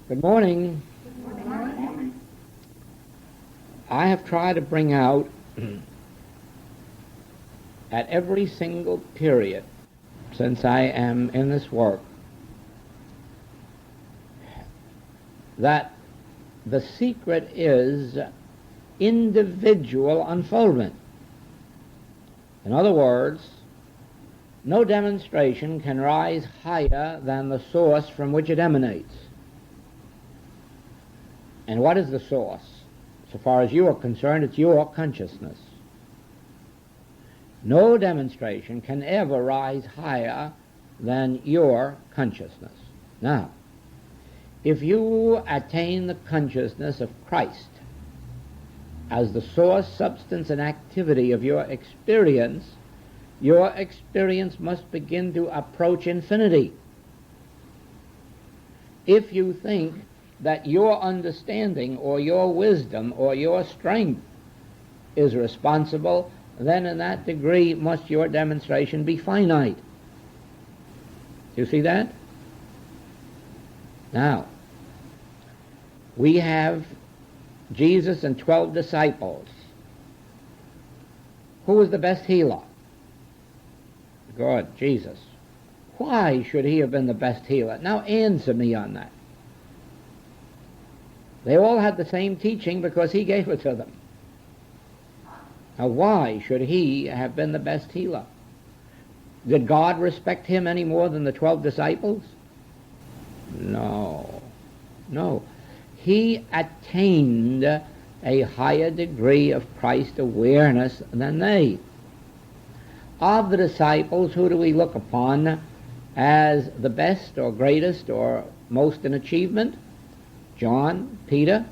Good morning. I have tried to bring out at every single period since I am in this work that the secret is individual unfoldment. In other words, no demonstration can rise higher than the source from which it emanates. And what is the source? So far as you are concerned, it's your consciousness. No demonstration can ever rise higher than your consciousness. Now, if you attain the consciousness of Christ as the source, substance, and activity of your experience must begin to approach infinity. If you think that your understanding or your wisdom or your strength is responsible, then in that degree must your demonstration be finite. Do you see that? Now, we have Jesus and 12 disciples. Who was the best healer? God, Jesus. Why should he have been the best healer? Now answer me on that. They all had the same teaching because he gave it to them. Now why should he have been the best healer? Did God respect him any more than the 12 disciples? No. He attained a higher degree of Christ awareness than they. Of the disciples, who do we look upon as the best or greatest or most in achievement? John, Peter.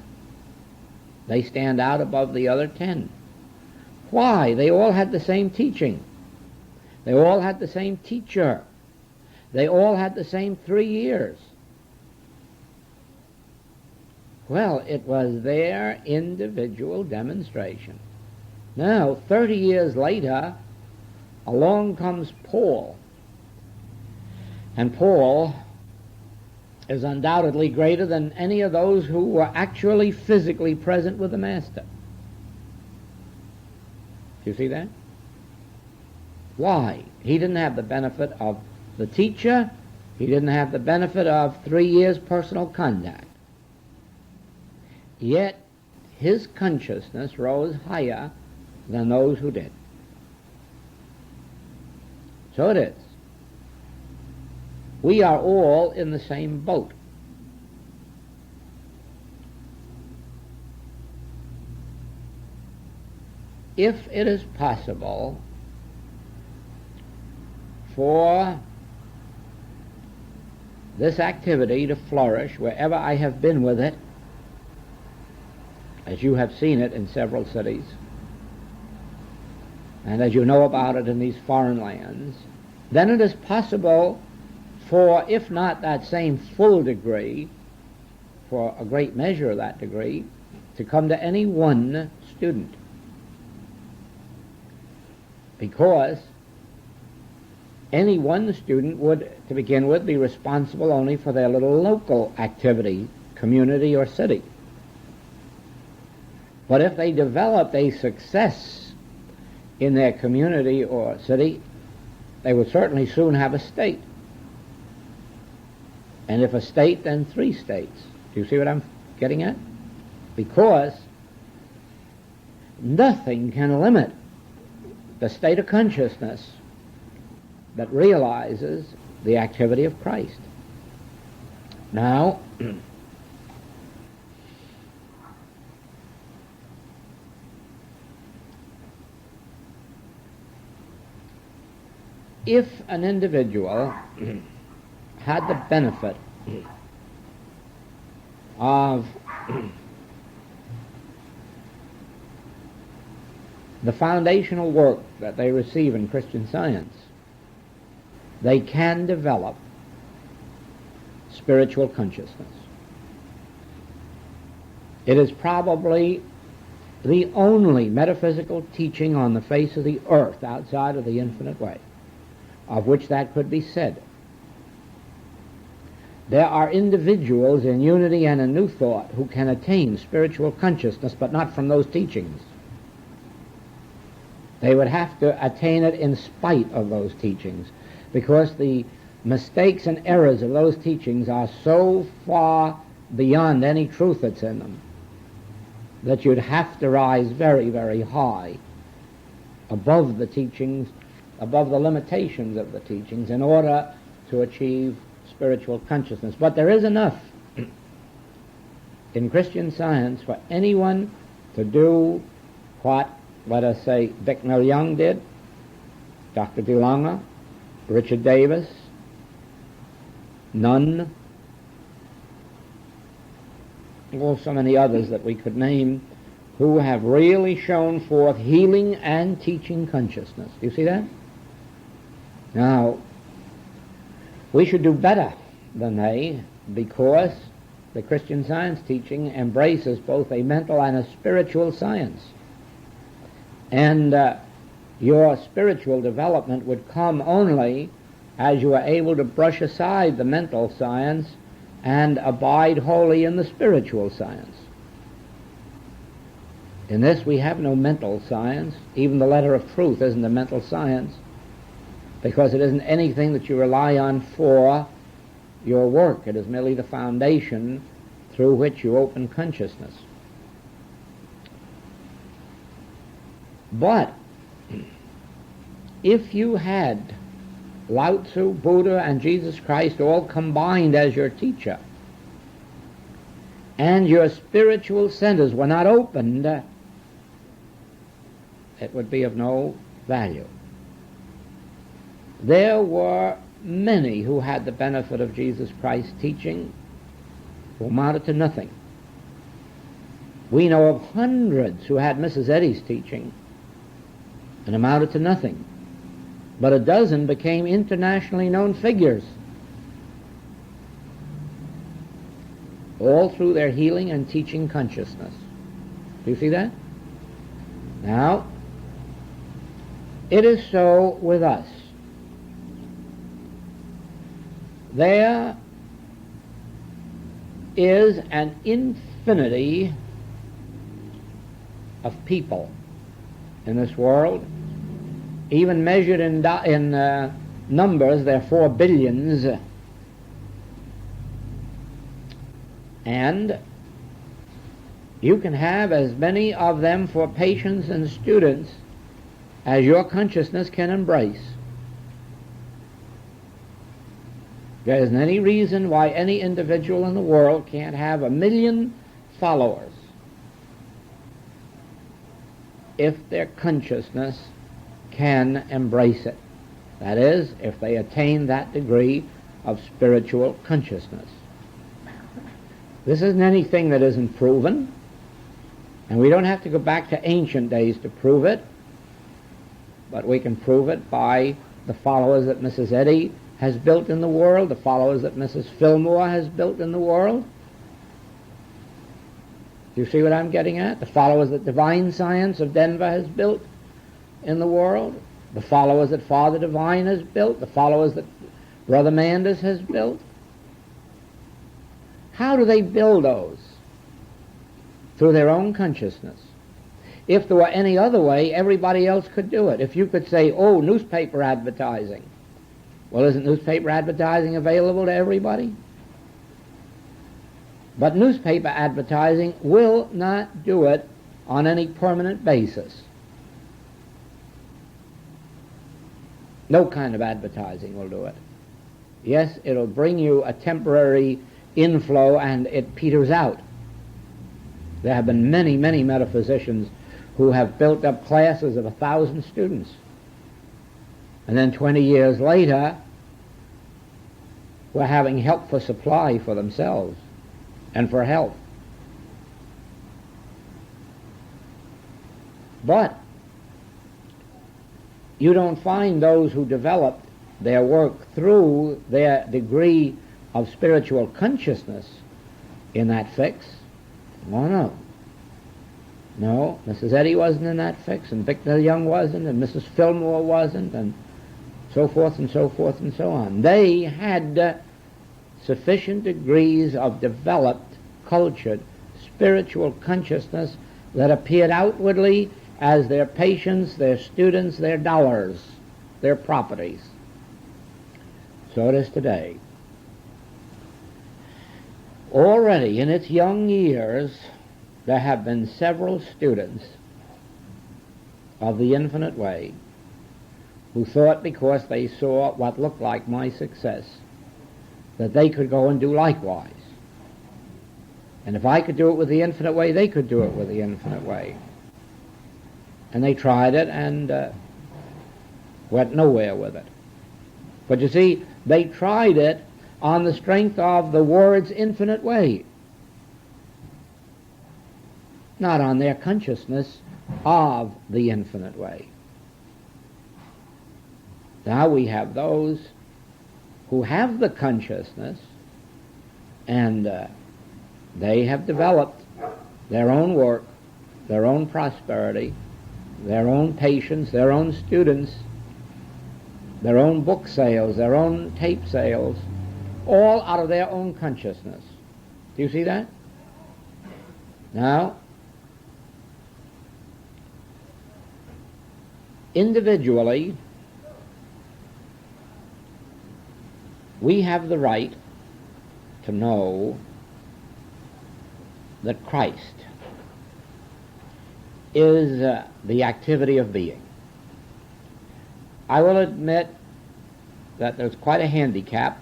They stand out above the other 10. Why? They all had the same teaching. They all had the same teacher. They all had the same 3 years. Well, it was their individual demonstration. Now, 30 years later, along comes Paul. And Paul is undoubtedly greater than any of those who were actually physically present with the Master. Do you see that? Why? He didn't have the benefit of the teacher. He didn't have the benefit of 3 years personal contact. Yet his consciousness rose higher than those who did. So it is. We are all in the same boat. If it is possible for this activity to flourish wherever I have been with it, as you have seen it in several cities, and as you know about it in these foreign lands, then it is possible for, if not that same full degree, for a great measure of that degree, to come to any one student. Because any one student would, to begin with, be responsible only for their little local activity, community, or city. But if they developed a success in their community or city, they would certainly soon have a state. And if a state, then 3 states. Do you see what I'm getting at? Because nothing can limit the state of consciousness that realizes the activity of Christ. Now, if an individual had the benefit of the foundational work that they receive in Christian Science, they can develop spiritual consciousness. It is probably the only metaphysical teaching on the face of the earth outside of the infinite way of which that could be said. There are individuals in unity and in New Thought who can attain spiritual consciousness, but not from those teachings. They would have to attain it in spite of those teachings, because the mistakes and errors of those teachings are so far beyond any truth that's in them that you'd have to rise very, very high above the teachings, above the limitations of the teachings, in order to achieve spiritual consciousness. But there is enough in Christian Science for anyone to do what, let us say, Bicknell Young did, Dr. DeLonge, Richard Davis, Nunn, so many others that we could name, who have really shown forth healing and teaching consciousness. Do you see that? Now, we should do better than they, because the Christian Science teaching embraces both a mental and a spiritual science. And your spiritual development would come only as you are able to brush aside the mental science and abide wholly in the spiritual science. In this we have no mental science. Even the letter of truth isn't a mental science, because it isn't anything that you rely on for your work. It is merely the foundation through which you open consciousness. But if you had Lao Tzu, Buddha, and Jesus Christ all combined as your teacher, and your spiritual centers were not opened, it would be of no value. There were many who had the benefit of Jesus Christ's teaching who amounted to nothing. We know of hundreds who had Mrs. Eddy's teaching and amounted to nothing. But a dozen became internationally known figures, all through their healing and teaching consciousness. Do you see that? Now, it is so with us. There is an infinity of people in this world. Even measured in numbers, there are 4 billions. And you can have as many of them for patients and students as your consciousness can embrace. There isn't any reason why any individual in the world can't have 1 million followers if their consciousness can embrace it. That is, if they attain that degree of spiritual consciousness. This isn't anything that isn't proven, and we don't have to go back to ancient days to prove it, but we can prove it by the followers that Mrs. Eddy has built in the world, the followers that Mrs. Fillmore has built in the world. Do you see what I'm getting at? The followers that Divine Science of Denver has built in the world, the followers that Father Divine has built, the followers that Brother Manders has built. How do they build those? Through their own consciousness. If there were any other way, everybody else could do it. If you could say, oh, newspaper advertising. Well, isn't newspaper advertising available to everybody? But newspaper advertising will not do it on any permanent basis. No kind of advertising will do it. Yes, it'll bring you a temporary inflow and it peters out. There have been many, many metaphysicians who have built up classes of 1,000 students. And then 20 years later, were having help for supply for themselves and for health. But you don't find those who developed their work through their degree of spiritual consciousness in that fix. Oh, no. No, Mrs. Eddy wasn't in that fix, and Bicknell Young wasn't, and Mrs. Fillmore wasn't, and so forth and so forth and so on. They had sufficient degrees of developed, cultured, spiritual consciousness that appeared outwardly as their patients, their students, their dollars, their properties. So it is today. Already in its young years, there have been several students of the infinite way who thought, because they saw what looked like my success, that they could go and do likewise. And if I could do it with the infinite way, they could do it with the infinite way. And they tried it and went nowhere with it. But you see, they tried it on the strength of the words infinite way, not on their consciousness of the infinite way. Now we have those who have the consciousness, and they have developed their own work, their own prosperity, their own patients, their own students, their own book sales, their own tape sales, all out of their own consciousness. Do you see that? Now, individually, we have the right to know that Christ is the activity of being. I will admit that there's quite a handicap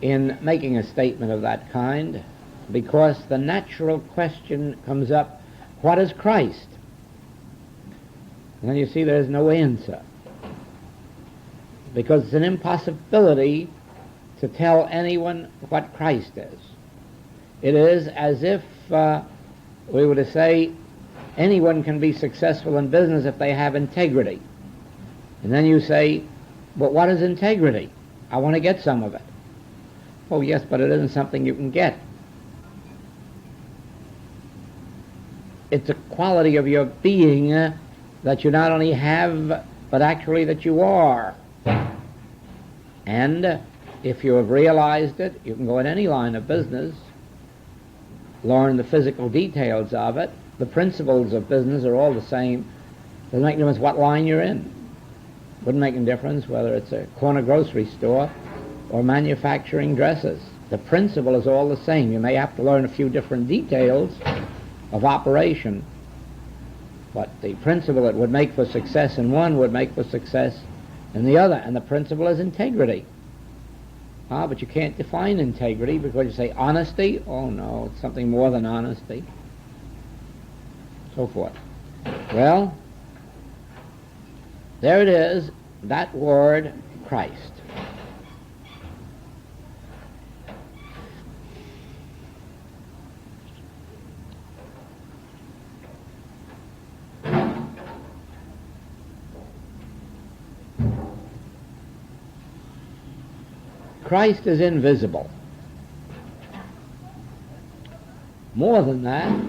in making a statement of that kind, because the natural question comes up, what is Christ? And then you see there's no answer, because it's an impossibility to tell anyone what Christ is. It is as if we were to say anyone can be successful in business if they have integrity. And then you say, but what is integrity? I want to get some of it. Oh yes, but it isn't something you can get. It's a quality of your being that you not only have, but actually that you are. And if you have realized it, you can go in any line of business, learn the physical details of it. The principles of business are all the same. Doesn't make any difference what line you're in. Wouldn't make any difference whether it's a corner grocery store or manufacturing dresses. The principle is all the same. You may have to learn a few different details of operation, but the principle that would make for success in one would make for success in the other, and the principle is integrity. But you can't define integrity, because you say honesty. Oh no, it's something more than honesty. So forth. Well, there it is, that word, Christ. Christ is invisible. More than that,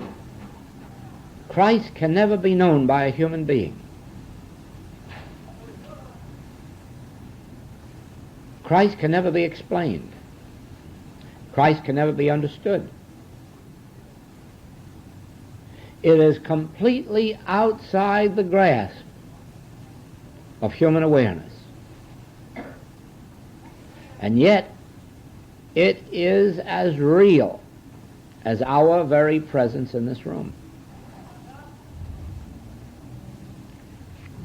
Christ can never be known by a human being. Christ can never be explained. Christ can never be understood. It is completely outside the grasp of human awareness. And yet, it is as real as our very presence in this room.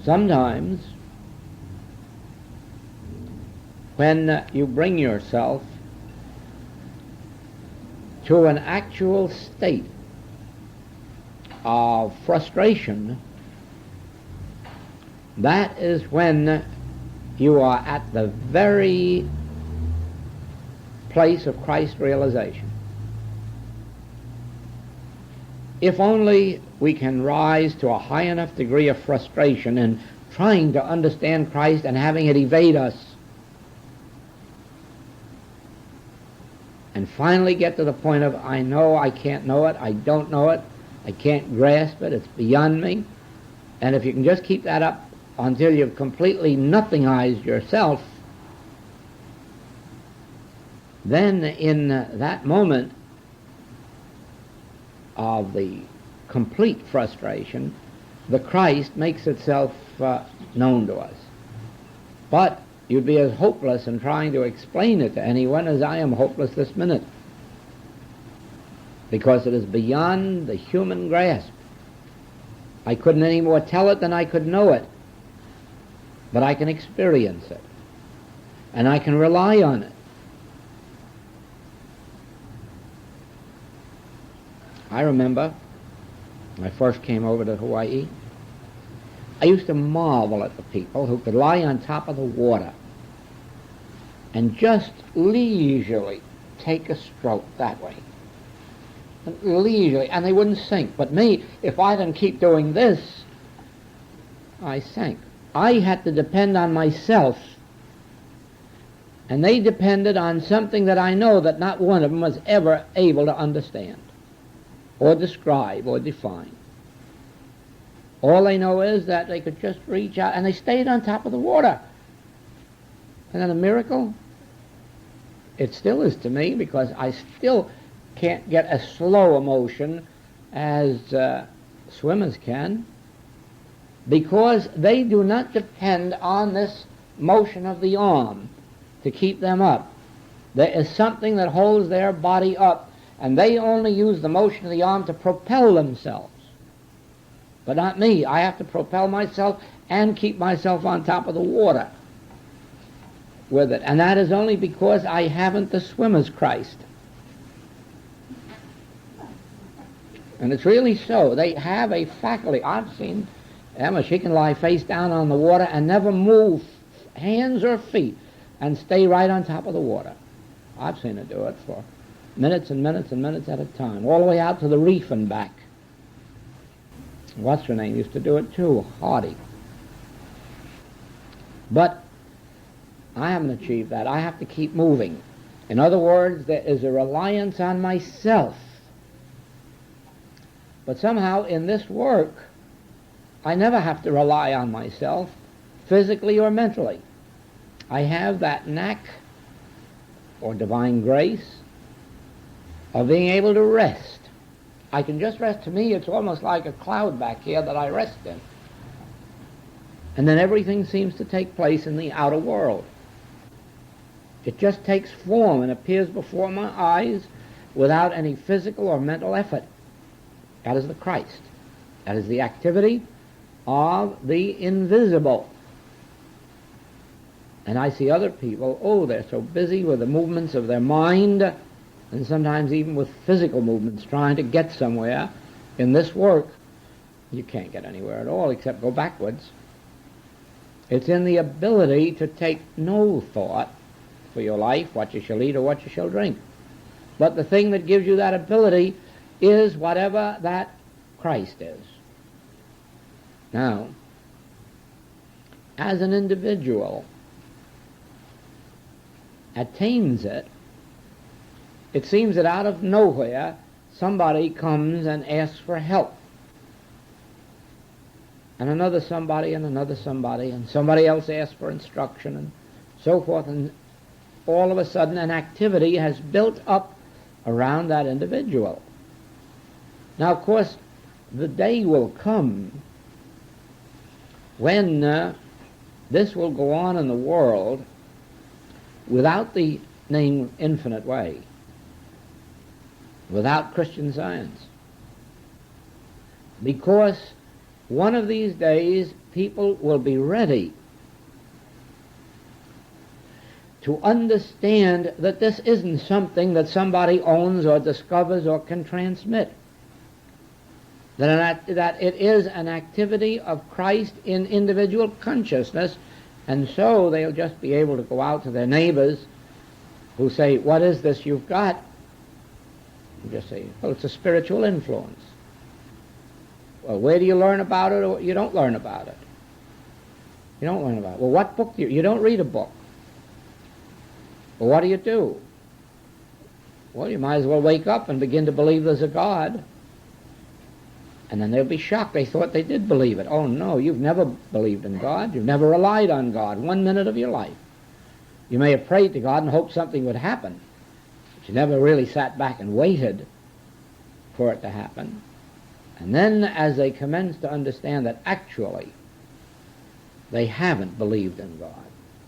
Sometimes, when you bring yourself to an actual state of frustration, that is when you are at the very place of Christ realization. If only we can rise to a high enough degree of frustration in trying to understand Christ and having it evade us, and finally get to the point of, I know I can't know it, I don't know it, I can't grasp it, it's beyond me. And if you can just keep that up until you've completely nothingized yourself, then in that moment of the complete frustration, the Christ makes itself known to us. But you'd be as hopeless in trying to explain it to anyone as I am hopeless this minute, because it is beyond the human grasp. I couldn't any more tell it than I could know it, but I can experience it, and I can rely on it. I remember when I first came over to Hawaii, I used to marvel at the people who could lie on top of the water and just leisurely take a stroke that way. Leisurely, and they wouldn't sink. But me, if I didn't keep doing this, I sank. I had to depend on myself, and they depended on something that I know that not one of them was ever able to understand or describe or define. All they know is that they could just reach out, and they stayed on top of the water. Isn't that a miracle? It still is to me, because I still can't get as slow a motion as swimmers can, because they do not depend on this motion of the arm to keep them up. There is something that holds their body up, and they only use the motion of the arm to propel themselves. But not me. I have to propel myself and keep myself on top of the water with it. And that is only because I haven't the swimmer's Christ. And it's really so. They have a faculty. I've seen Emma, she can lie face down on the water and never move hands or feet and stay right on top of the water. I've seen her do it for minutes and minutes and minutes at a time, all the way out to the reef and back. What's her name used to do it too, Hardy. But I haven't achieved that. I have to keep moving. In other words, there is a reliance on myself. But somehow in this work, I never have to rely on myself, physically or mentally. I have that knack, or divine grace, of being able to rest. I can just rest. To me, it's almost like a cloud back here that I rest in. And then everything seems to take place in the outer world. It just takes form and appears before my eyes without any physical or mental effort. That is the Christ. That is the activity of the invisible. And I see other people, oh, they're so busy with the movements of their mind, and sometimes even with physical movements, trying to get somewhere in this work. You can't get anywhere at all except go backwards. It's in the ability to take no thought for your life, what you shall eat or what you shall drink. But the thing that gives you that ability is whatever that Christ is. Now, as an individual attains it, it seems that out of nowhere somebody comes and asks for help. And another somebody and another somebody, and somebody else asks for instruction, and so forth, and all of a sudden an activity has built up around that individual. Now, of course, the day will come when this will go on in the world without the name infinite way, without Christian Science. Because one of these days people will be ready to understand that this isn't something that somebody owns or discovers or can transmit. That it is an activity of Christ in individual consciousness, and so they'll just be able to go out to their neighbors who say, what is this you've got? And just say, well, it's a spiritual influence. Well, where do you learn about it, or you don't learn about it? You don't learn about it. Well, what book do you don't read a book. Well, what do? Well, you might as well wake up and begin to believe there's a God. And then they'll be shocked. They thought they did believe it. Oh, no, you've never believed in God. You've never relied on God 1 minute of your life. You may have prayed to God and hoped something would happen, She never really sat back and waited for it to happen. And then as they commenced to understand that actually they haven't believed in God,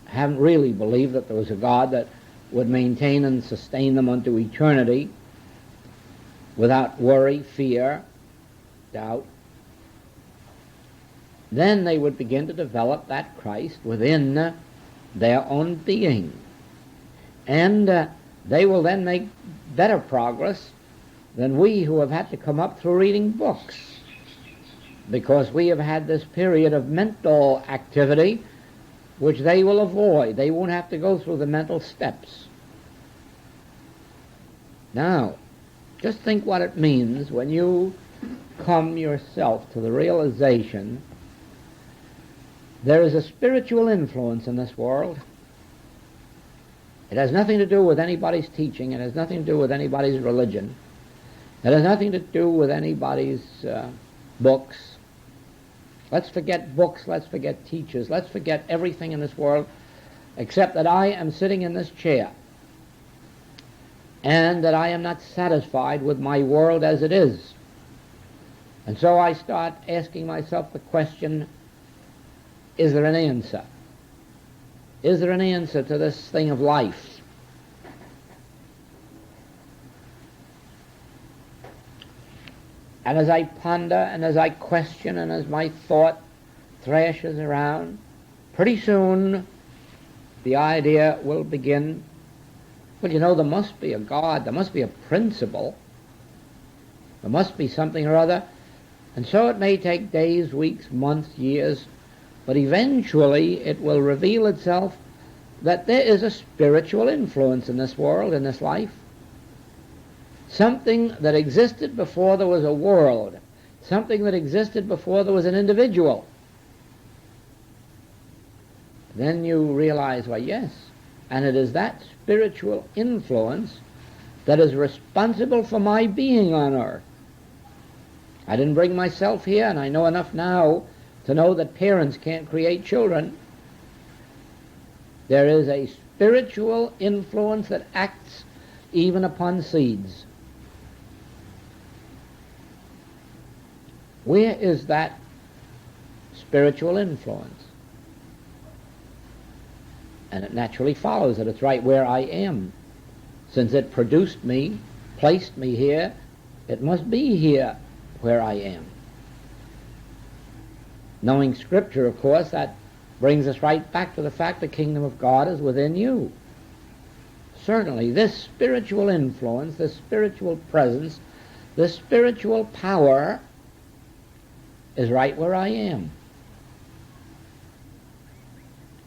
haven't really believed that there was a God that would maintain and sustain them unto eternity without worry, fear, doubt, then they would begin to develop that Christ within their own being. And they will then make better progress than we who have had to come up through reading books, because we have had this period of mental activity which they will avoid. They won't have to go through the mental steps. Now, just think what it means when you come yourself to the realization there is a spiritual influence in this world. It has nothing to do with anybody's teaching. It has nothing to do with anybody's religion. It has nothing to do with anybody's books. Let's forget books. Let's forget teachers. Let's forget everything in this world except that I am sitting in this chair and that I am not satisfied with my world as it is. And so I start asking myself the question, is there an answer? Is there an answer to this thing of life? And as I ponder and as I question and as my thought thrashes around, pretty soon the idea will begin, well, you know, there must be a God, there must be a principle, there must be something or other. And so it may take days, weeks, months, years, but eventually it will reveal itself that there is a spiritual influence in this world, in this life. Something that existed before there was a world. Something that existed before there was an individual. Then you realize, why, yes, and it is that spiritual influence that is responsible for my being on earth. I didn't bring myself here, and I know enough now to know that parents can't create children. There is a spiritual influence that acts even upon seeds. Where is that spiritual influence? And it naturally follows that it's right where I am. Since it produced me, placed me here, it must be here where I am. Knowing Scripture, of course, that brings us right back to the fact the kingdom of God is within you. Certainly, this spiritual influence, this spiritual presence, this spiritual power is right where I am.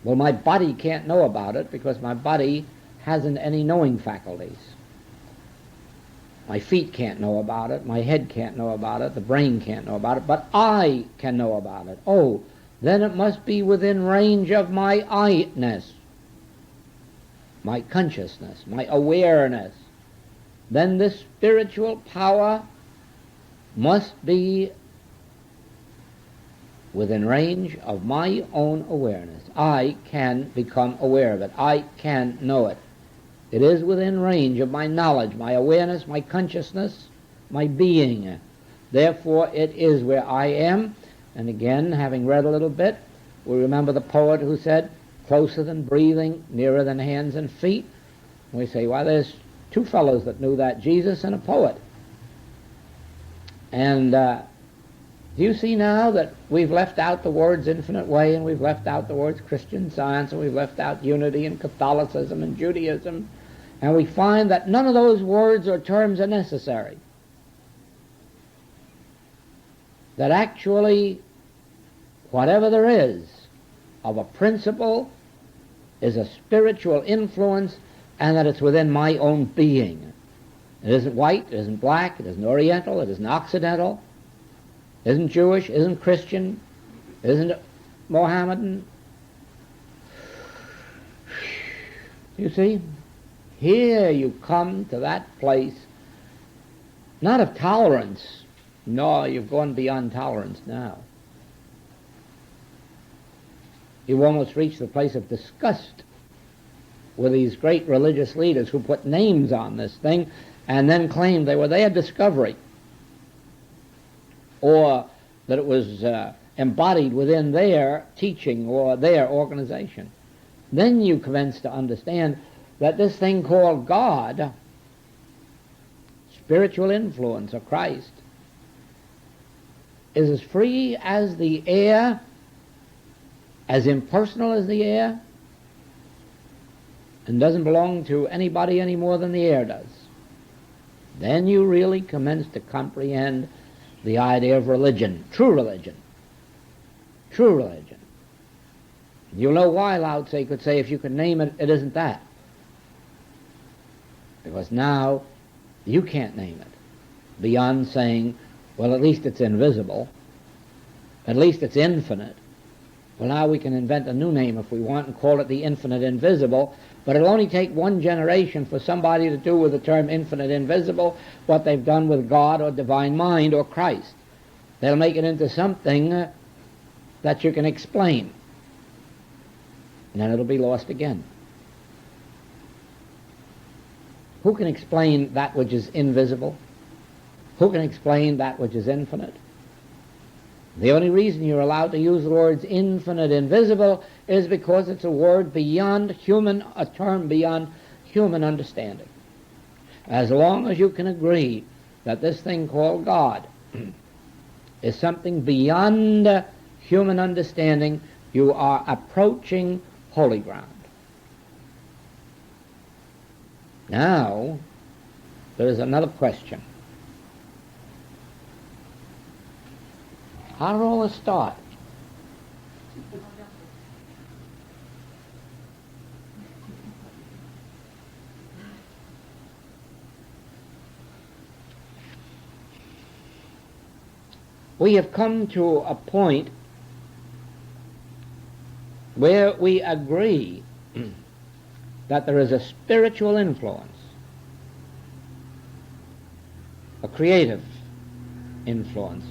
Well, my body can't know about it because my body hasn't any knowing faculties. My feet can't know about it, my head can't know about it, the brain can't know about it, but I can know about it. Oh, then it must be within range of my I-ness, my consciousness, my awareness. Then this spiritual power must be within range of my own awareness. I can become aware of it. I can know it. It is within range of my knowledge, my awareness, my consciousness, my being. Therefore, it is where I am. And again, having read a little bit, we remember the poet who said, closer than breathing, nearer than hands and feet. And we say, well, there's two fellows that knew that, Jesus and a poet. And do you see now that we've left out the words infinite way, and we've left out the words Christian Science, and we've left out unity and Catholicism and Judaism, and we find that none of those words or terms are necessary. That actually, whatever there is of a principle is a spiritual influence, and that it's within my own being. It isn't white, it isn't black, it isn't Oriental, it isn't Occidental, it isn't Jewish, it isn't Christian, it isn't Mohammedan. You see? Here you come to that place, not of tolerance. No, you've gone beyond tolerance now. You've almost reached the place of disgust with these great religious leaders who put names on this thing and then claimed they were their discovery, or that it was embodied within their teaching or their organization. Then you commence to understand that this thing called God, spiritual influence of Christ, is as free as the air, as impersonal as the air, and doesn't belong to anybody any more than the air does. Then you really commence to comprehend the idea of religion, true religion. True religion. You'll know why Lao Tse could say, if you could name it, it isn't that. Because now you can't name it beyond saying, well, at least it's invisible, at least it's infinite. Well, now we can invent a new name if we want and call it the infinite invisible, but it'll only take one generation for somebody to do with the term infinite invisible what they've done with God or divine mind or Christ. They'll make it into something that you can explain, and then it'll be lost again. Who can explain that which is invisible? Who can explain that which is infinite? The only reason you're allowed to use the words infinite, invisible, is because it's a word beyond human, a term beyond human understanding. As long as you can agree that this thing called God is something beyond human understanding, you are approaching holy ground. Now, there is another question. How did all this start? We have come to a point where we agree that there is a spiritual influence, a creative influence.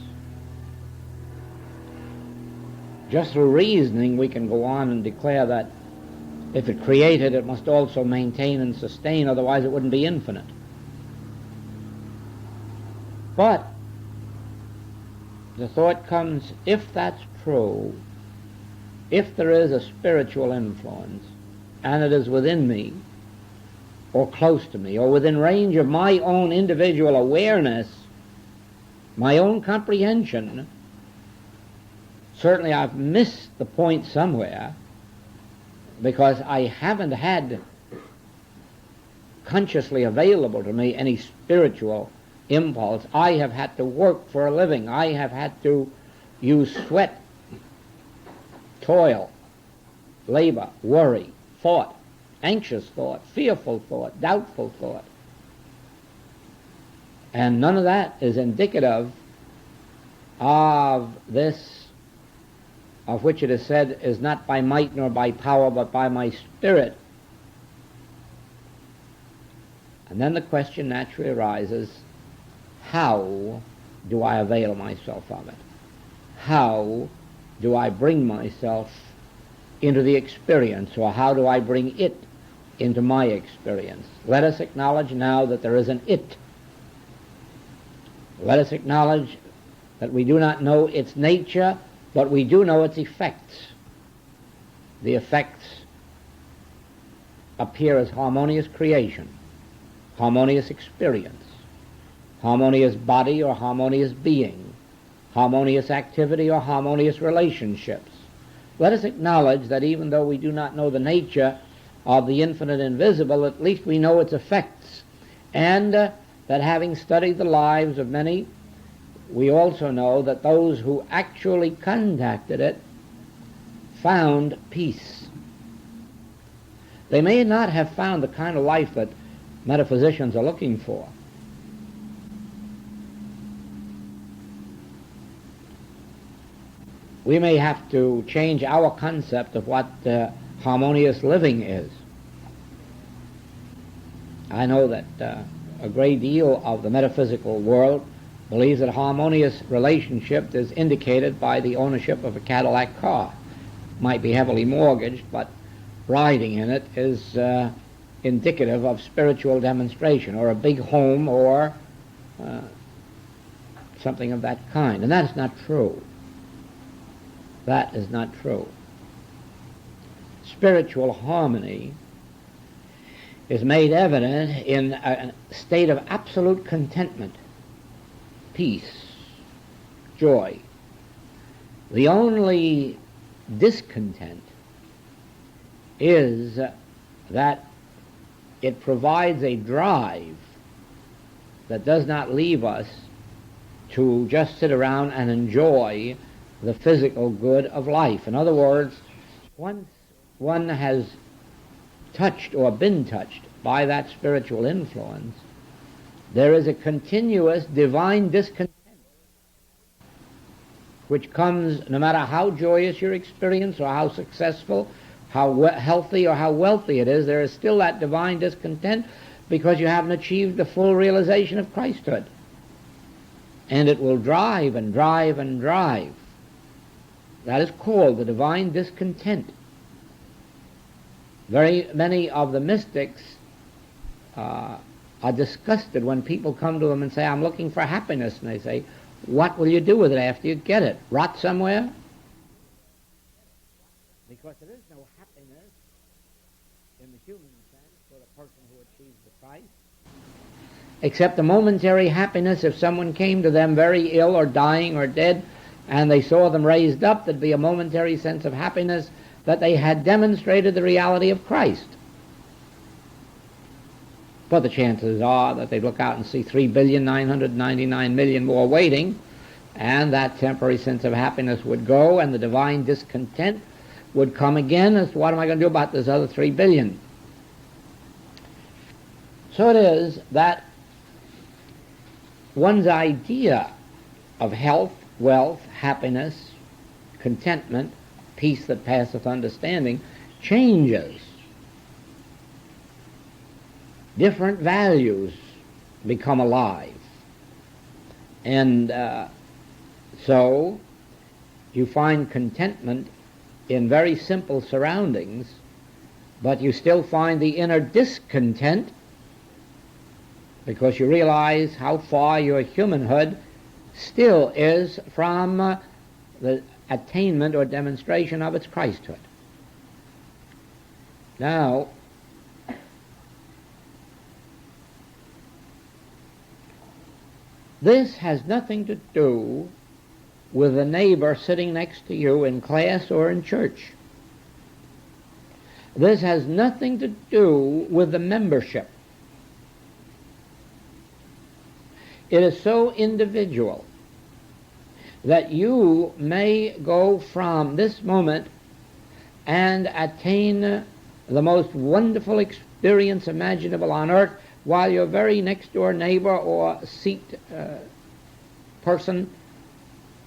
Just through reasoning we can go on and declare that if it created, it must also maintain and sustain, otherwise it wouldn't be infinite. But the thought comes, if that's true, if there is a spiritual influence, and it is within me, or close to me, or within range of my own individual awareness, my own comprehension, certainly I've missed the point somewhere, because I haven't had consciously available to me any spiritual impulse. I have had to work for a living. I have had to use sweat, toil, labor, worry, thought, anxious thought, fearful thought, doubtful thought. And none of that is indicative of this, of which it is said, is not by might nor by power, but by my spirit. And then the question naturally arises, how do I avail myself of it? How do I bring myself into the experience, or how do I bring it into my experience? Let us acknowledge now that there is an it. Let us acknowledge that we do not know its nature, but we do know its effects. The effects appear as harmonious creation, harmonious experience, harmonious body or harmonious being, harmonious activity or harmonious relationships. Let us acknowledge that even though we do not know the nature of the infinite invisible, at least we know its effects, and that having studied the lives of many, we also know that those who actually contacted it found peace. They may not have found the kind of life that metaphysicians are looking for. We may have to change our concept of what harmonious living is. I know that a great deal of the metaphysical world believes that harmonious relationship is indicated by the ownership of a Cadillac car. Might be heavily mortgaged, but riding in it is indicative of spiritual demonstration, or a big home, or something of that kind. And that is not true. That is not true. Spiritual harmony is made evident in a state of absolute contentment, peace, joy. The only discontent is that it provides a drive that does not leave us to just sit around and enjoy the physical good of life. In other words, once one has touched or been touched by that spiritual influence, there is a continuous divine discontent which comes no matter how joyous your experience or how successful, how healthy or how wealthy it is. There is still that divine discontent because you haven't achieved the full realization of Christhood. And it will drive and drive and drive. That is called the divine discontent. Very many of the mystics are disgusted when people come to them and say, I'm looking for happiness. And they say, what will you do with it after you get it? Rot somewhere? Because there is no happiness in the human sense for the person who achieves the Christ, except a momentary happiness. If someone came to them very ill or dying or dead, and they saw them raised up, there'd be a momentary sense of happiness that they had demonstrated the reality of Christ. But the chances are that they'd look out and see 3,999,000,000 more waiting, and that temporary sense of happiness would go, and the divine discontent would come again as to what am I going to do about this other 3 billion? So it is that one's idea of health, wealth, happiness, contentment, peace that passeth understanding changes. Different values become alive. And so you find contentment in very simple surroundings, but you still find the inner discontent because you realize how far your humanhood still is from the attainment or demonstration of its Christhood. Now, this has nothing to do with the neighbor sitting next to you in class or in church. This has nothing to do with the membership. It is so individual that you may go from this moment and attain the most wonderful experience imaginable on earth, while your very next door neighbor or seat person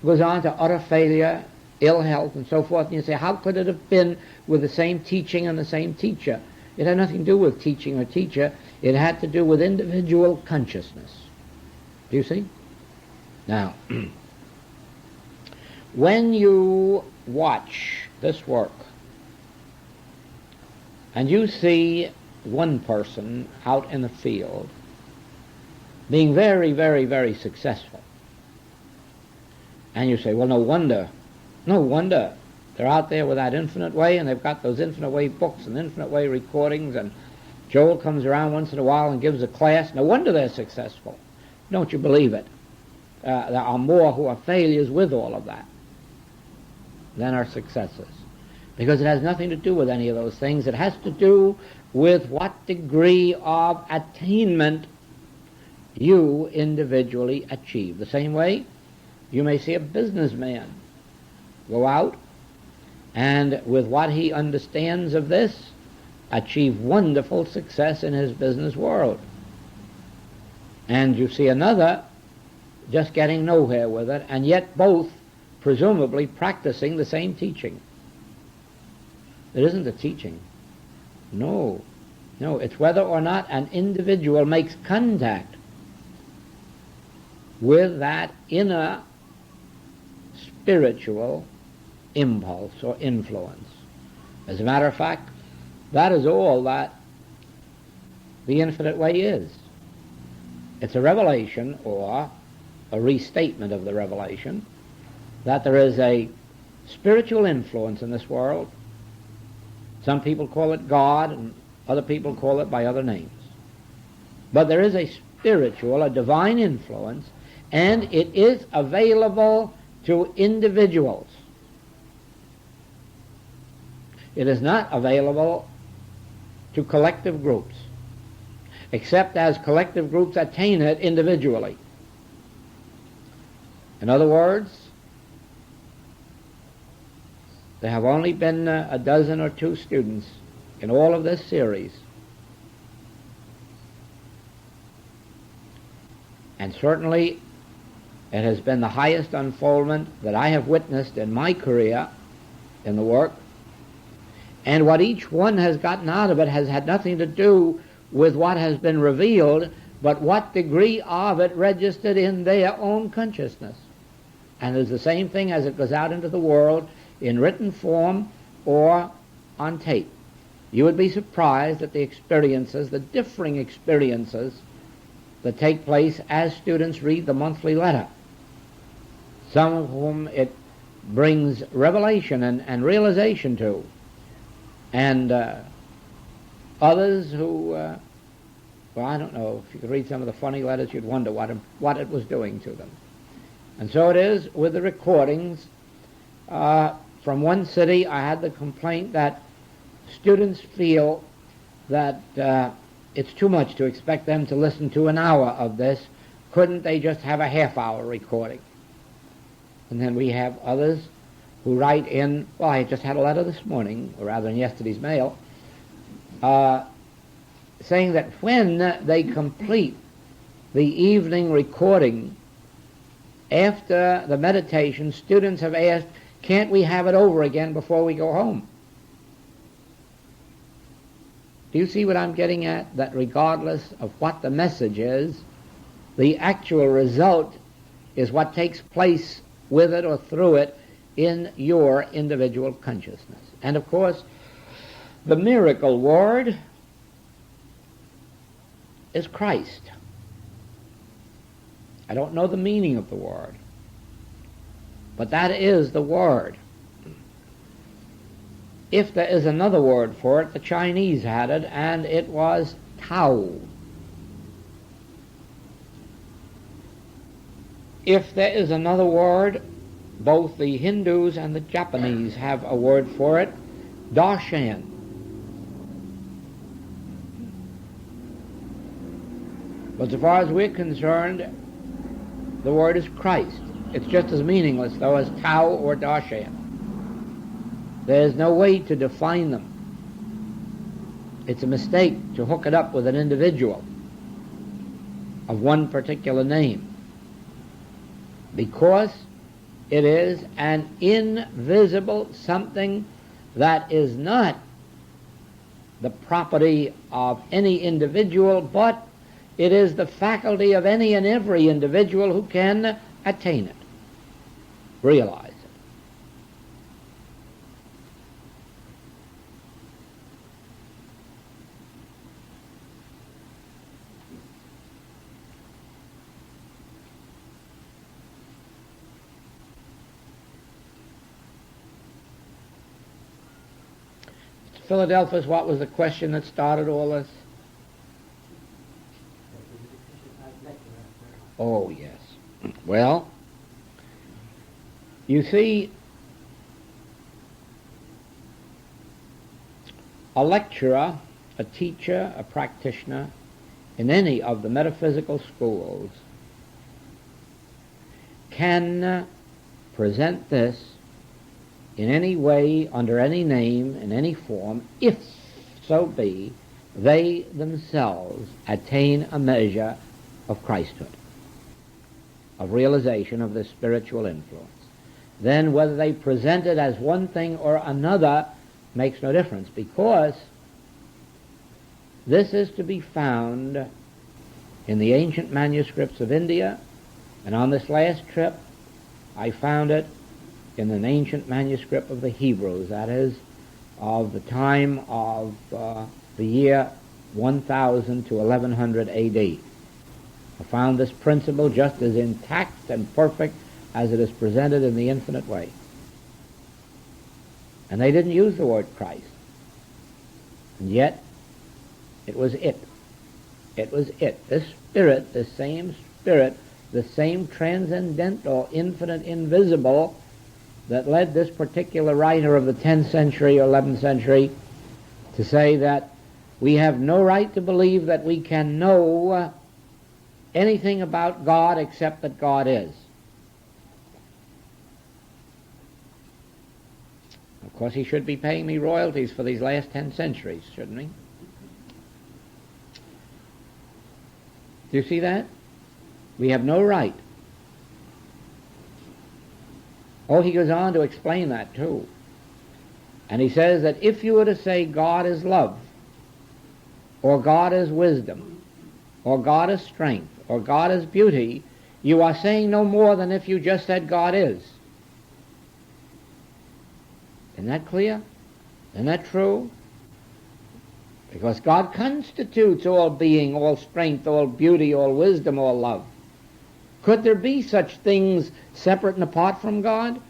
goes on to utter failure, ill health, and so forth. And you say, how could it have been with the same teaching and the same teacher? It had nothing to do with teaching or teacher. It had to do with individual consciousness. Do you see? Now, when you watch this work and you see one person out in the field being very, very, very successful, and you say, well, no wonder they're out there with that Infinite Way, and they've got those Infinite Way books and Infinite Way recordings, and Joel comes around once in a while and gives a class. No wonder they're successful. Don't you believe it? There are more who are failures with all of that than are successes, because it has nothing to do with any of those things. It has to do with what degree of attainment you individually achieve. The same way you may see a businessman go out and with what he understands of this achieve wonderful success in his business world. And you see another just getting nowhere with it, and yet both presumably practicing the same teaching. It isn't the teaching. No, it's whether or not an individual makes contact with that inner spiritual impulse or influence. As a matter of fact, That is all that the infinite way is. It's a revelation, or a restatement of the revelation, that there is a spiritual influence in this world. Some people call it God, and other people call it by other names. But there is a spiritual, a divine influence, and it is available to individuals. It is not available to collective groups, except as collective groups attain it individually. In other words, there have only been a dozen or two students in all of this series, and certainly it has been the highest unfoldment that I have witnessed in my career in the work. And what each one has gotten out of it has had nothing to do with what has been revealed, but what degree of it registered in their own consciousness. And it's the same thing as it goes out into the world in written form or on tape. You would be surprised at the experiences, the differing experiences that take place as students read the monthly letter. Some of whom it brings revelation and realization to, and others who, well, I don't know, if you could read some of the funny letters, you'd wonder what it was doing to them. And so it is with the recordings. From one city, I had the complaint that students feel that it's too much to expect them to listen to an hour of this. Couldn't they just have a half-hour recording? And then we have others who write in, well, I just had a letter this morning, or rather in yesterday's mail, saying that when they complete the evening recording after the meditation, students have asked, can't we have it over again before we go home? Do you see what I'm getting at? That regardless of what the message is, the actual result is what takes place with it or through it in your individual consciousness. And of course, the miracle word is Christ. I don't know the meaning of the word, but that is the word. If there is another word for it, the Chinese had it, and it was Tao. If there is another word, both the Hindus and the Japanese have a word for it, Darshan. But as far as we're concerned, the word is Christ. It's just as meaningless, though, as Tao or Darshan. There's no way to define them. It's a mistake to hook it up with an individual of one particular name, because it is an invisible something that is not the property of any individual, but it is the faculty of any and every individual who can attain it, realize it. Philadelphus, what was the question that started all this? Oh, yes. Well, you see, a lecturer, a teacher, a practitioner in any of the metaphysical schools can present this in any way, under any name, in any form, if so be they themselves attain a measure of Christhood, of realization of this spiritual influence. Then whether they present it as one thing or another makes no difference, because this is to be found in the ancient manuscripts of India, and on this last trip I found it in an ancient manuscript of the Hebrews, that is, of the time of the year 1000 to 1100 A.D. I found this principle just as intact and perfect as it is presented in the infinite way. And they didn't use the word Christ. And yet, it was it. It was it. This Spirit, the same Spirit, the same transcendental, infinite, invisible, that led this particular writer of the 10th century or 11th century to say that we have no right to believe that we can know anything about God except that God is. Of course, he should be paying me royalties for these last 10 centuries, shouldn't he? Do you see that? We have no right. Oh, he goes on to explain that too. And he says that if you were to say God is love, or God is wisdom, or God is strength, or God is beauty, you are saying no more than if you just said God is. Isn't that clear? Isn't that true? Because God constitutes all being, all strength, all beauty, all wisdom, all love. Could there be such things separate and apart from God?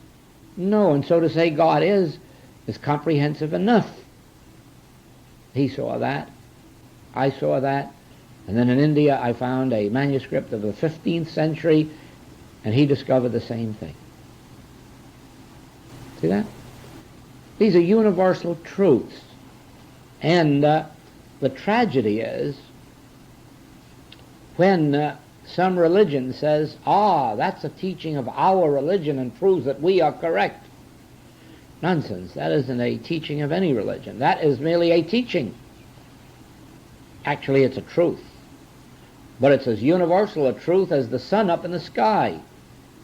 No, and so to say God is comprehensive enough. He saw that. I saw that. And then in India I found a manuscript of the 15th century, and he discovered the same thing. See that? These are universal truths. And the tragedy is when some religion says, that's a teaching of our religion and proves that we are correct. Nonsense. That isn't a teaching of any religion. That is merely a teaching. Actually, it's a truth. But it's as universal a truth as the sun up in the sky,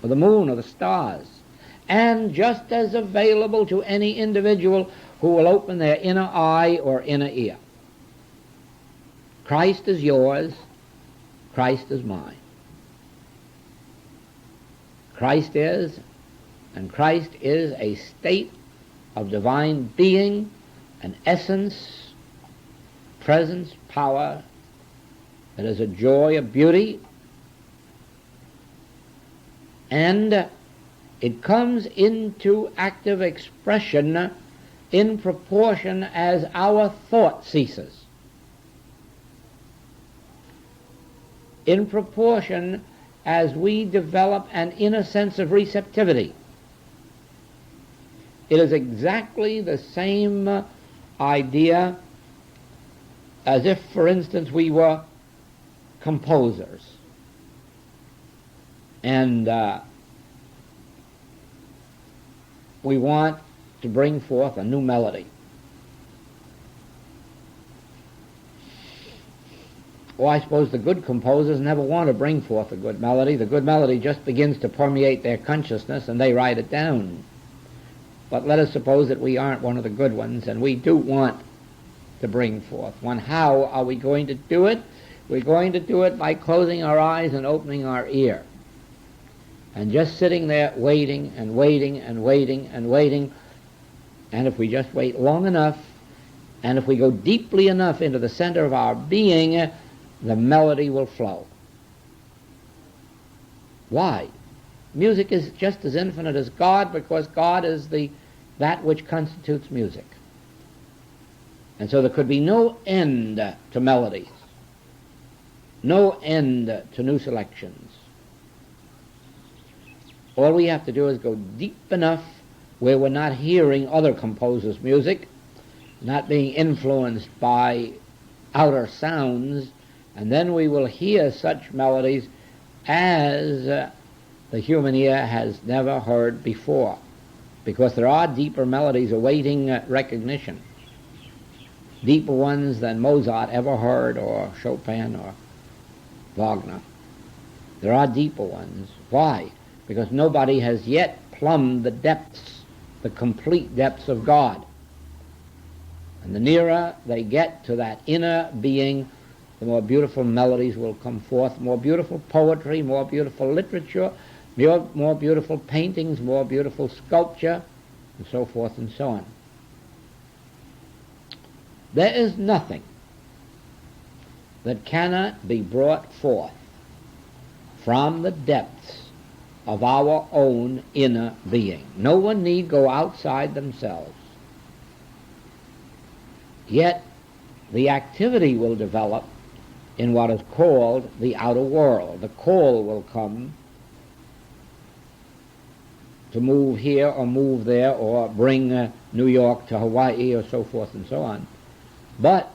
or the moon, or the stars, and just as available to any individual who will open their inner eye or inner ear. Christ is yours, Christ is mine. Christ is, and Christ is a state of divine being, an essence, presence, power, that is a joy, a beauty, and it comes into active expression in proportion as our thought ceases. In proportion as we develop an inner sense of receptivity. It is exactly the same idea as if, for instance, we were composers. And we want to bring forth a new melody. Well, I suppose the good composers never want to bring forth a good melody. The good melody just begins to permeate their consciousness and they write it down. But let us suppose that we aren't one of the good ones and we do want to bring forth one. How are we going to do it? We're going to do it by closing our eyes and opening our ear. And just sitting there waiting and waiting and waiting and waiting. And if we just wait long enough, and if we go deeply enough into the center of our being, the melody will flow. Why? Music is just as infinite as God, because God is that which constitutes music. And so there could be no end to melodies, no end to new selections. All we have to do is go deep enough where we're not hearing other composers' music, not being influenced by outer sounds, and then we will hear such melodies as the human ear has never heard before, because there are deeper melodies awaiting recognition, deeper ones than Mozart ever heard, or Chopin, or Wagner. There are deeper ones. Why? Because nobody has yet plumbed the depths, the complete depths of God. And the nearer they get to that inner being, the more beautiful melodies will come forth, more beautiful poetry, more beautiful literature, more beautiful paintings, more beautiful sculpture, and so forth and so on. There is nothing that cannot be brought forth from the depths of our own inner being. No one need go outside themselves. Yet the activity will develop in what is called the outer world. The call will come to move here or move there or bring New York to Hawaii or so forth and so on. But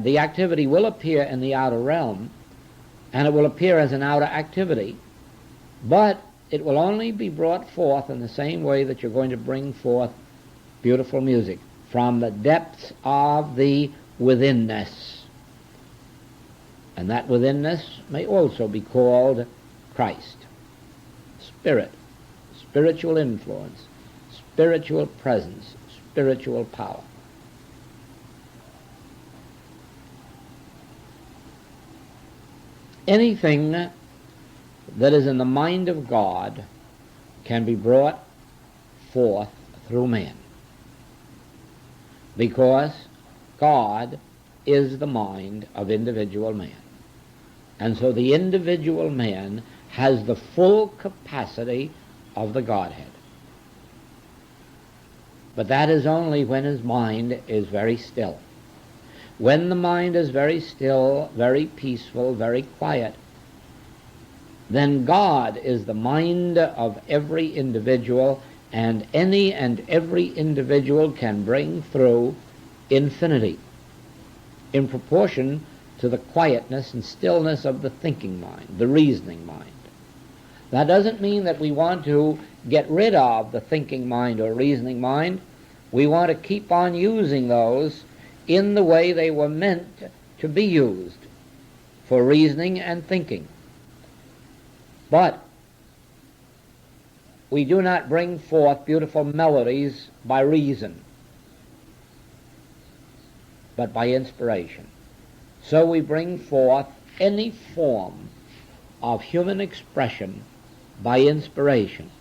the activity will appear in the outer realm, and it will appear as an outer activity, but it will only be brought forth in the same way that you're going to bring forth beautiful music, from the depths of the withinness. And that withinness may also be called Christ, Spirit, spiritual influence, spiritual presence, spiritual power. Anything that is in the mind of God can be brought forth through man, because God is the mind of individual man. And so the individual man has the full capacity of the Godhead. But that is only when his mind is very still. When the mind is very still, very peaceful, very quiet, then God is the mind of every individual, and any and every individual can bring through infinity in proportion to the quietness and stillness of the thinking mind, the reasoning mind. That doesn't mean that we want to get rid of the thinking mind or reasoning mind. We want to keep on using those in the way they were meant to be used, for reasoning and thinking. But we do not bring forth beautiful melodies by reason, but by inspiration. So we bring forth any form of human expression by inspiration.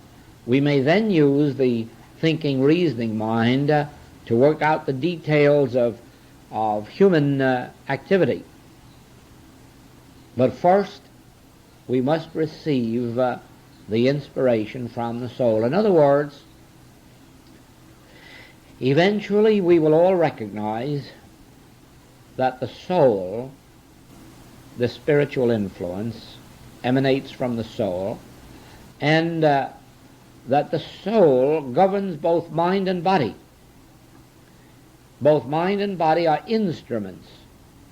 We may then use the thinking, reasoning mind to work out the details of human activity. But first, we must receive the inspiration from the soul. In other words, eventually we will all recognize that the soul, the spiritual influence, emanates from the soul, and that the soul governs both mind and body. Both mind and body are instruments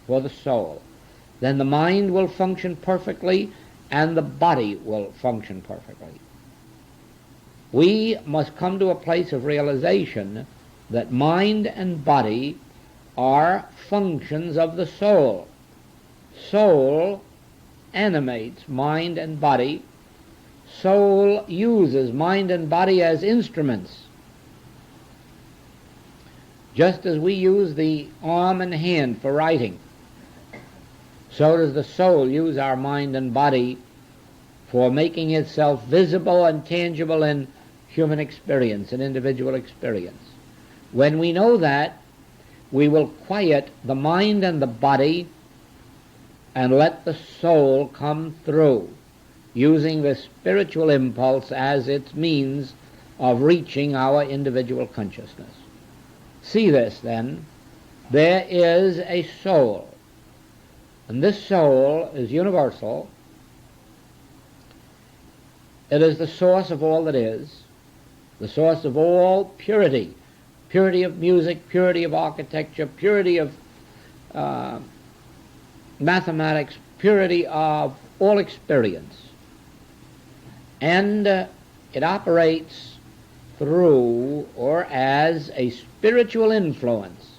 for the soul. Then the mind will function perfectly, and the body will function perfectly. We must come to a place of realization that mind and body are functions of the soul. Soul animates mind and body. Soul uses mind and body as instruments. Just as we use the arm and hand for writing, so does the soul use our mind and body for making itself visible and tangible in human experience, in individual experience. When we know that, we will quiet the mind and the body and let the soul come through, using the spiritual impulse as its means of reaching our individual consciousness. See this, then. There is a soul, and this soul is universal. It is the source of all that is, the source of all purity, purity of music, purity of architecture, purity of mathematics, purity of all experience. And it operates through or as a spiritual influence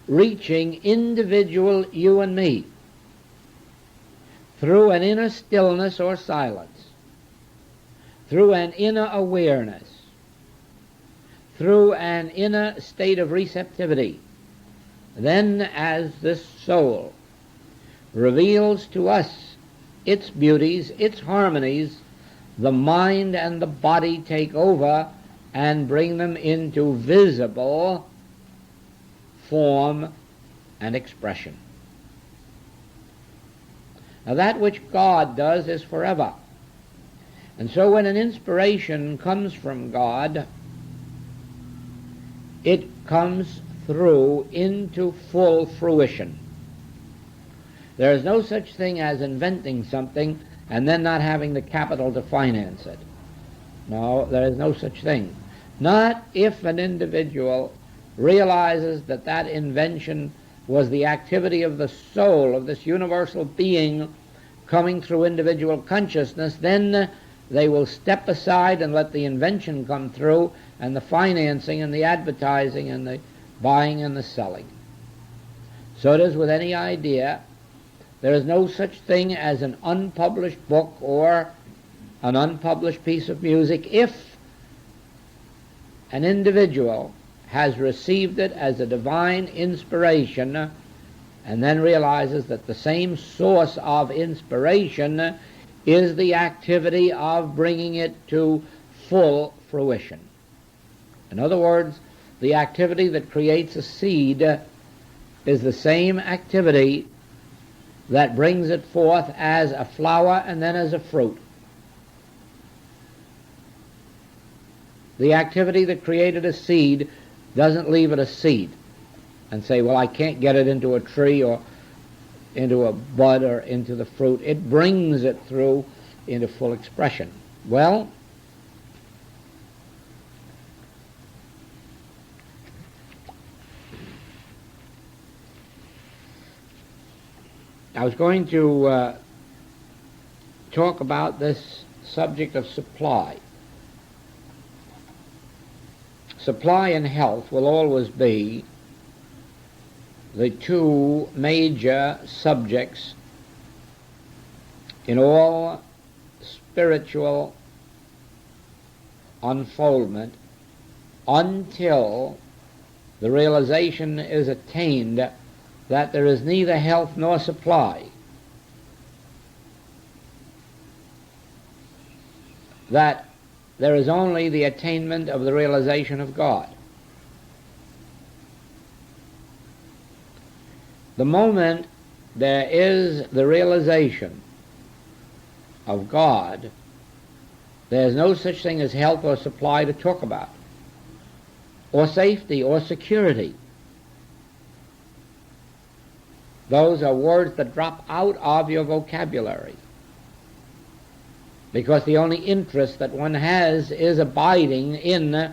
reaching individual you and me through an inner stillness or silence, through an inner awareness, through an inner state of receptivity. Then as this soul reveals to us its beauties, its harmonies, the mind and the body take over and bring them into visible form and expression. Now that which God does is forever. And so when an inspiration comes from God, it comes through into full fruition. There is no such thing as inventing something and then not having the capital to finance it. No, there is no such thing. Not if an individual realizes that that invention was the activity of the soul, of this universal being coming through individual consciousness, then they will step aside and let the invention come through, and the financing and the advertising and the buying and the selling. So it is with any idea. There is no such thing as an unpublished book or an unpublished piece of music if an individual has received it as a divine inspiration and then realizes that the same source of inspiration is the activity of bringing it to full fruition. In other words, the activity that creates a seed is the same activity that brings it forth as a flower and then as a fruit. The activity that created a seed doesn't leave it a seed and say, well, I can't get it into a tree or into a bud or into the fruit. It brings it through into full expression. Well, I was going to talk about this subject of supply. Supply and health will always be the two major subjects in all spiritual unfoldment until the realization is attained that there is neither health nor supply, that there is only the attainment of the realization of God. The moment there is the realization of God, there is no such thing as health or supply to talk about, or safety or security. Those are words that drop out of your vocabulary, because the only interest that one has is abiding in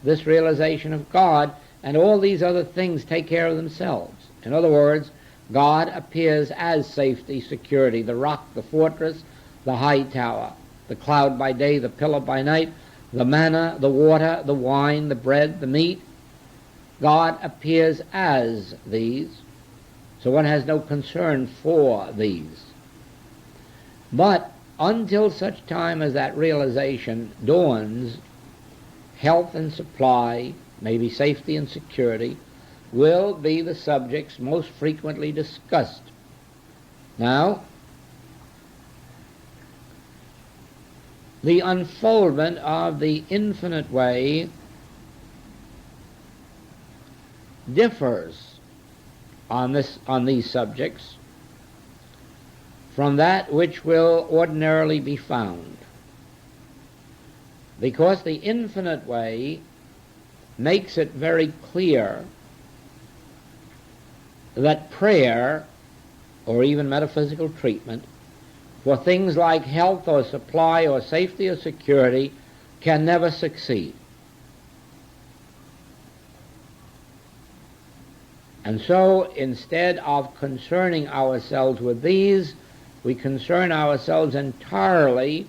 this realization of God, and all these other things take care of themselves. In other words, God appears as safety, security, the rock, the fortress, the high tower, the cloud by day, the pillar by night, the manna, the water, the wine, the bread, the meat. God appears as these, so one has no concern for these. But until such time as that realization dawns, health and supply, maybe safety and security, will be the subjects most frequently discussed. Now, the unfoldment of the infinite way differs on these subjects from that which will ordinarily be found, because the infinite way makes it very clear that prayer, or even metaphysical treatment, for things like health or supply or safety or security can never succeed. And so instead of concerning ourselves with these, we concern ourselves entirely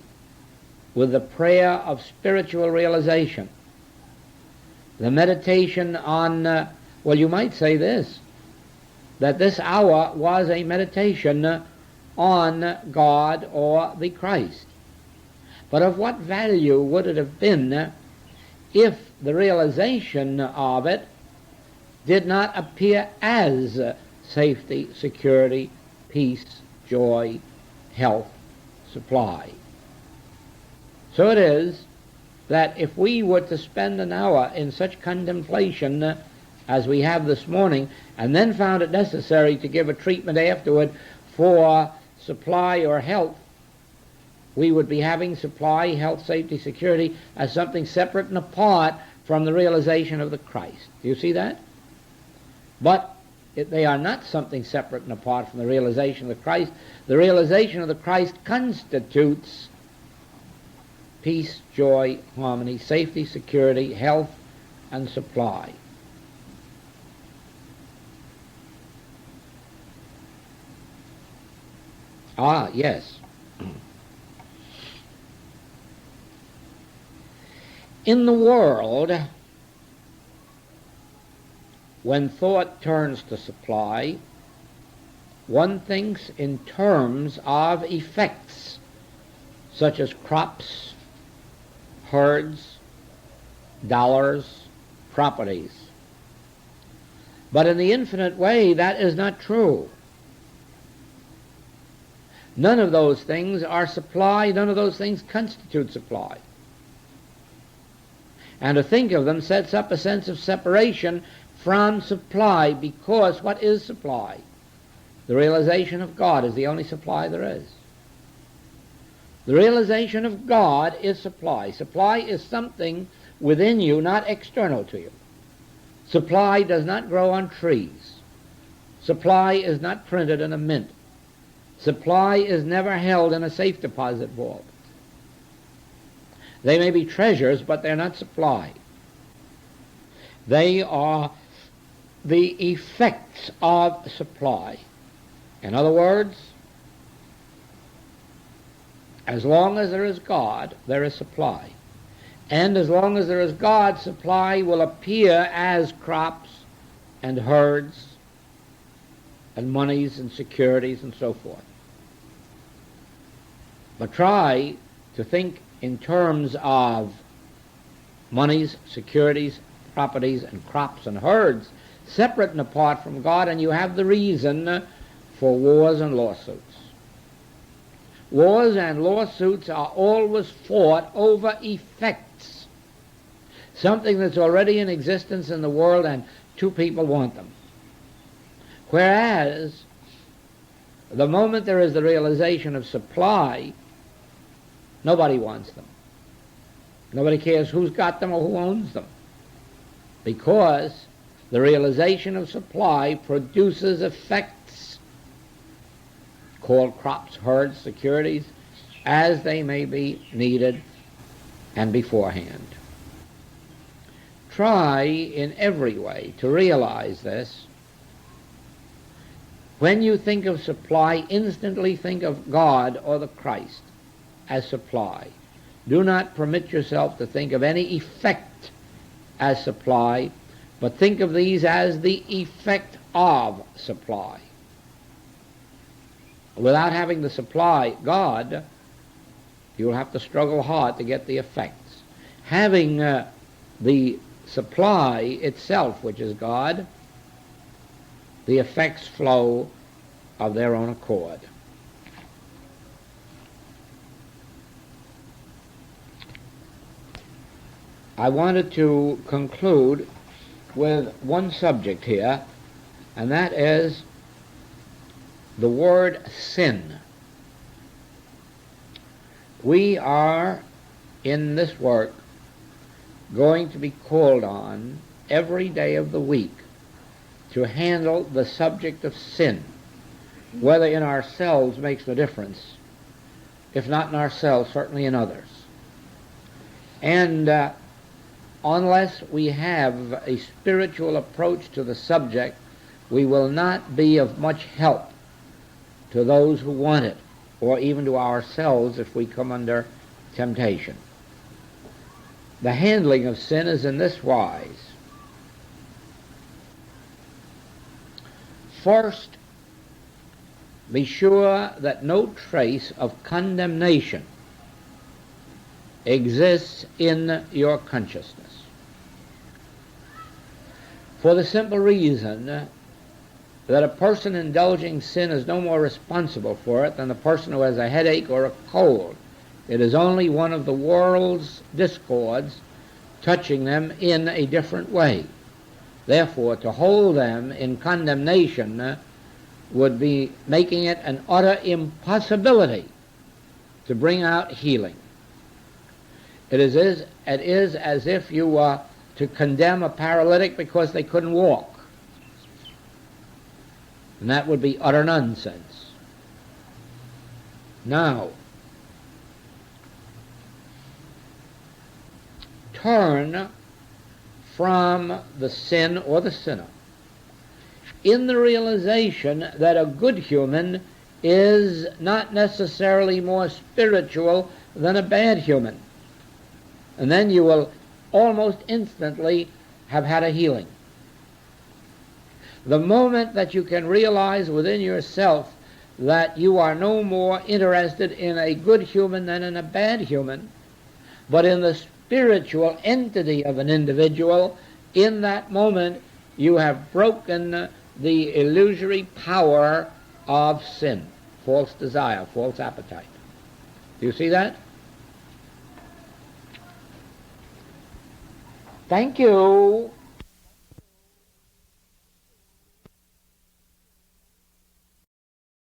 with the prayer of spiritual realization, the meditation on, well, you might say this, that this hour was a meditation on God or the Christ. But of what value would it have been if the realization of it did not appear as safety, security, peace, joy, health, supply? So it is that if we were to spend an hour in such contemplation as we have this morning, and then found it necessary to give a treatment afterward for supply or health, we would be having supply, health, safety, security as something separate and apart from the realization of the Christ. Do you see that? But they are not something separate and apart from the realization of the Christ. The realization of the Christ constitutes peace, joy, harmony, safety, security, health, and supply. Ah, yes. In the world, when thought turns to supply, one thinks in terms of effects, such as crops, herds, dollars, properties. But in the infinite way, that is not true. None of those things are supply, none of those things constitute supply. And to think of them sets up a sense of separation from supply, because what is supply? The realization of God is the only supply there is. The realization of God is supply. Supply is something within you, not external to you. Supply does not grow on trees. Supply is not printed in a mint. Supply is never held in a safe deposit vault. They may be treasures, but they're not supply. They are the effects of supply. In other words, as long as there is God, there is supply. And as long as there is God, supply will appear as crops and herds and monies and securities and so forth. But try to think in terms of monies, securities, properties, and crops and herds, separate and apart from God, and you have the reason for wars and lawsuits. Wars and lawsuits are always fought over effects, something that's already in existence in the world and two people want them. Whereas, the moment there is the realization of supply, nobody wants them. Nobody cares who's got them or who owns them, because the realization of supply produces effects called crops, herds, securities, as they may be needed and beforehand. Try in every way to realize this. When you think of supply, instantly think of God or the Christ as supply. Do not permit yourself to think of any effect as supply, but think of these as the effect of supply. Without having the supply, God, you'll have to struggle hard to get the effects. Having the supply itself, which is God, the effects flow of their own accord. I wanted to conclude with one subject here, and that is the word sin. We are, in this work, going to be called on every day of the week to handle the subject of sin. Whether in ourselves makes no difference. If not in ourselves, certainly in others. And unless we have a spiritual approach to the subject, we will not be of much help to those who want it, or even to ourselves if we come under temptation. The handling of sin is in this wise. First, be sure that no trace of condemnation exists in your consciousness. For the simple reason that a person indulging sin is no more responsible for it than the person who has a headache or a cold. It is only one of the world's discords touching them in a different way. Therefore, to hold them in condemnation would be making it an utter impossibility to bring out healing. It is as if you were to condemn a paralytic because they couldn't walk. And that would be utter nonsense. Now, turn from the sin or the sinner in the realization that a good human is not necessarily more spiritual than a bad human. And then you will almost instantly have had a healing. The moment that you can realize within yourself that you are no more interested in a good human than in a bad human, but in the spiritual entity of an individual, in that moment you have broken the illusory power of sin, false desire, false appetite. Do you see that? Thank you.